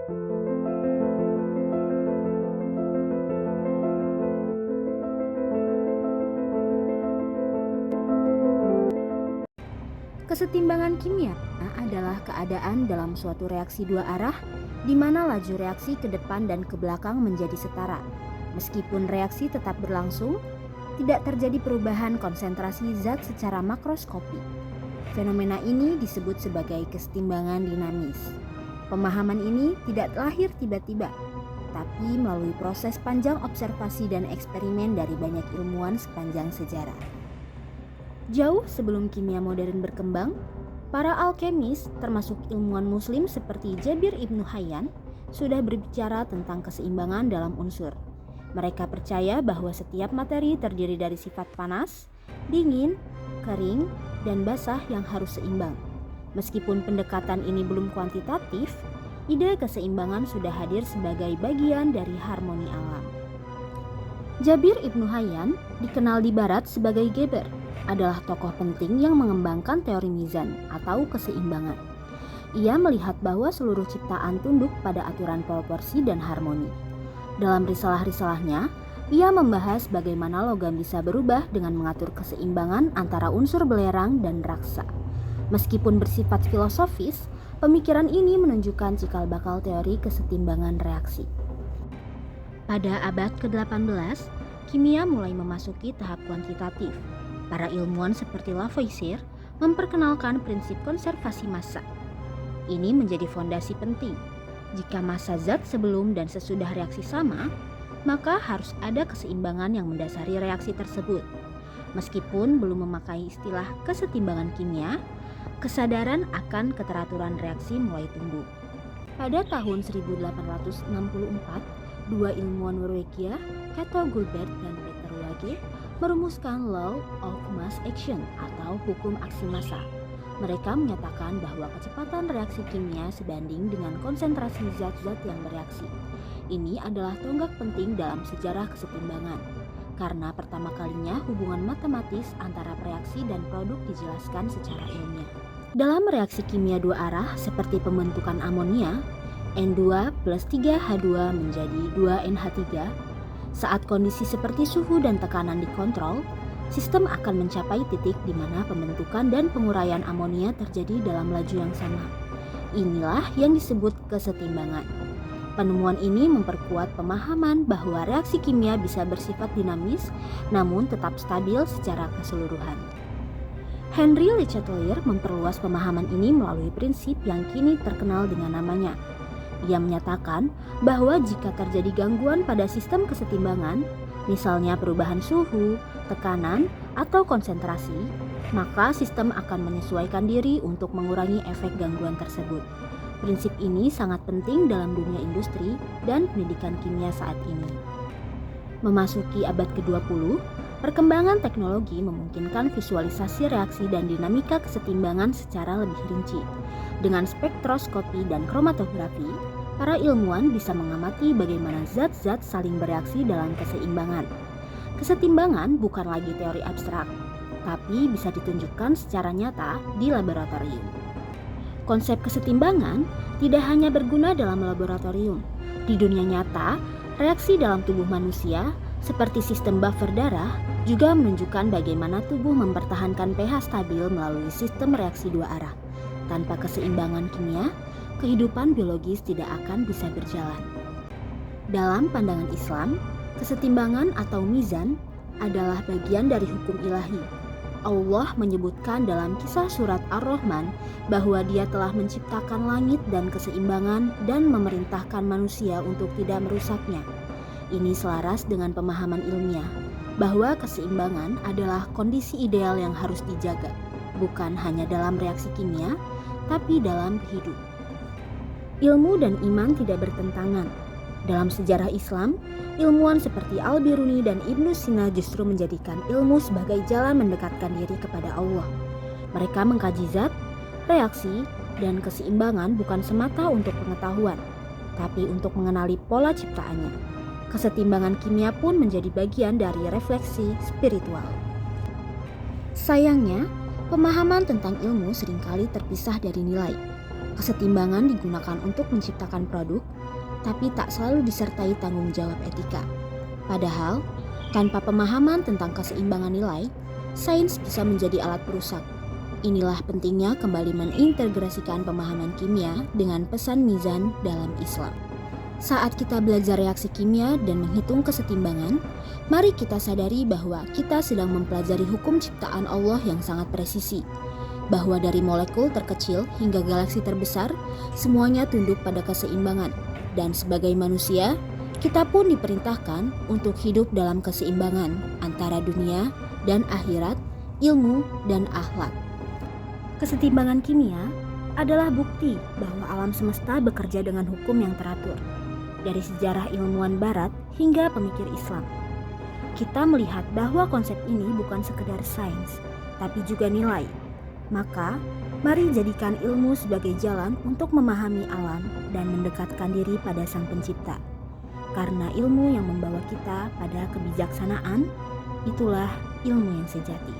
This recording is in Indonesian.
Kesetimbangan kimia adalah keadaan dalam suatu reaksi dua arah di mana laju reaksi ke depan dan ke belakang menjadi setara. Meskipun reaksi tetap berlangsung, tidak terjadi perubahan konsentrasi zat secara makroskopi. Fenomena ini disebut sebagai kesetimbangan dinamis. Pemahaman ini tidak lahir tiba-tiba, tapi melalui proses panjang observasi dan eksperimen dari banyak ilmuwan sepanjang sejarah. Jauh sebelum kimia modern berkembang, para alkemis termasuk ilmuwan muslim seperti Jabir Ibnu Hayyan sudah berbicara tentang keseimbangan dalam unsur. Mereka percaya bahwa setiap materi terdiri dari sifat panas, dingin, kering, dan basah yang harus seimbang. Meskipun pendekatan ini belum kuantitatif, ide keseimbangan sudah hadir sebagai bagian dari harmoni alam. Jabir Ibnu Hayyan dikenal di barat sebagai Geber, adalah tokoh penting yang mengembangkan teori mizan atau keseimbangan. Ia melihat bahwa seluruh ciptaan tunduk pada aturan proporsi dan harmoni. Dalam risalah-risalahnya, ia membahas bagaimana logam bisa berubah dengan mengatur keseimbangan antara unsur belerang dan raksa. Meskipun bersifat filosofis, pemikiran ini menunjukkan cikal bakal teori kesetimbangan reaksi. Pada abad ke-18, kimia mulai memasuki tahap kuantitatif. Para ilmuwan seperti Lavoisier memperkenalkan prinsip konservasi massa. Ini menjadi fondasi penting. Jika massa zat sebelum dan sesudah reaksi sama, maka harus ada keseimbangan yang mendasari reaksi tersebut. Meskipun belum memakai istilah kesetimbangan kimia, kesadaran akan keteraturan reaksi mulai tumbuh. Pada tahun 1864, dua ilmuwan Norwegia, Cato Gulbert dan Peter Wage, merumuskan Law of Mass Action atau hukum aksi massa. Mereka menyatakan bahwa kecepatan reaksi kimia sebanding dengan konsentrasi zat-zat yang bereaksi. Ini adalah tonggak penting dalam sejarah kesetimbangan, karena pertama kalinya hubungan matematis antara reaksi dan produk dijelaskan secara ilmiah. Dalam reaksi kimia dua arah seperti pembentukan amonia, N2 plus 3H2 menjadi 2NH3, saat kondisi seperti suhu dan tekanan dikontrol, sistem akan mencapai titik di mana pembentukan dan penguraian amonia terjadi dalam laju yang sama. Inilah yang disebut kesetimbangan. Penemuan ini memperkuat pemahaman bahwa reaksi kimia bisa bersifat dinamis namun tetap stabil secara keseluruhan. Henry Le Chatelier memperluas pemahaman ini melalui prinsip yang kini terkenal dengan namanya. Ia menyatakan bahwa jika terjadi gangguan pada sistem kesetimbangan, misalnya perubahan suhu, tekanan, atau konsentrasi, maka sistem akan menyesuaikan diri untuk mengurangi efek gangguan tersebut. Prinsip ini sangat penting dalam dunia industri dan pendidikan kimia saat ini. Memasuki abad ke-20, perkembangan teknologi memungkinkan visualisasi reaksi dan dinamika kesetimbangan secara lebih rinci. Dengan spektroskopi dan kromatografi, para ilmuwan bisa mengamati bagaimana zat-zat saling bereaksi dalam keseimbangan. Kesetimbangan bukan lagi teori abstrak, tapi bisa ditunjukkan secara nyata di laboratorium. Konsep kesetimbangan tidak hanya berguna dalam laboratorium. Di dunia nyata, reaksi dalam tubuh manusia, seperti sistem buffer darah, juga menunjukkan bagaimana tubuh mempertahankan pH stabil melalui sistem reaksi dua arah. Tanpa keseimbangan kimia, kehidupan biologis tidak akan bisa berjalan. Dalam pandangan Islam, kesetimbangan atau mizan adalah bagian dari hukum ilahi. Allah menyebutkan dalam kisah surat Ar-Rahman bahwa Dia telah menciptakan langit dan keseimbangan dan memerintahkan manusia untuk tidak merusaknya. Ini selaras dengan pemahaman ilmiah bahwa keseimbangan adalah kondisi ideal yang harus dijaga, bukan hanya dalam reaksi kimia, tapi dalam hidup. Ilmu dan iman tidak bertentangan. Dalam sejarah Islam, ilmuwan seperti Al-Biruni dan Ibnu Sina justru menjadikan ilmu sebagai jalan mendekatkan diri kepada Allah. Mereka mengkaji zat, reaksi, dan keseimbangan bukan semata untuk pengetahuan, tapi untuk mengenali pola ciptaannya. Kesetimbangan kimia pun menjadi bagian dari refleksi spiritual. Sayangnya, pemahaman tentang ilmu seringkali terpisah dari nilai. Kesetimbangan digunakan untuk menciptakan produk, tapi tak selalu disertai tanggung jawab etika. Padahal, tanpa pemahaman tentang keseimbangan nilai, sains bisa menjadi alat perusak. Inilah pentingnya kembali mengintegrasikan pemahaman kimia dengan pesan mizan dalam Islam. Saat kita belajar reaksi kimia dan menghitung kesetimbangan, mari kita sadari bahwa kita sedang mempelajari hukum ciptaan Allah yang sangat presisi. Bahwa dari molekul terkecil hingga galaksi terbesar, semuanya tunduk pada keseimbangan. Dan sebagai manusia, kita pun diperintahkan untuk hidup dalam keseimbangan antara dunia dan akhirat, ilmu dan akhlak. Kesetimbangan kimia adalah bukti bahwa alam semesta bekerja dengan hukum yang teratur. Dari sejarah ilmuwan barat hingga pemikir Islam, kita melihat bahwa konsep ini bukan sekedar sains, tapi juga nilai. Maka, mari jadikan ilmu sebagai jalan untuk memahami alam dan mendekatkan diri pada Sang Pencipta. Karena ilmu yang membawa kita pada kebijaksanaan, itulah ilmu yang sejati.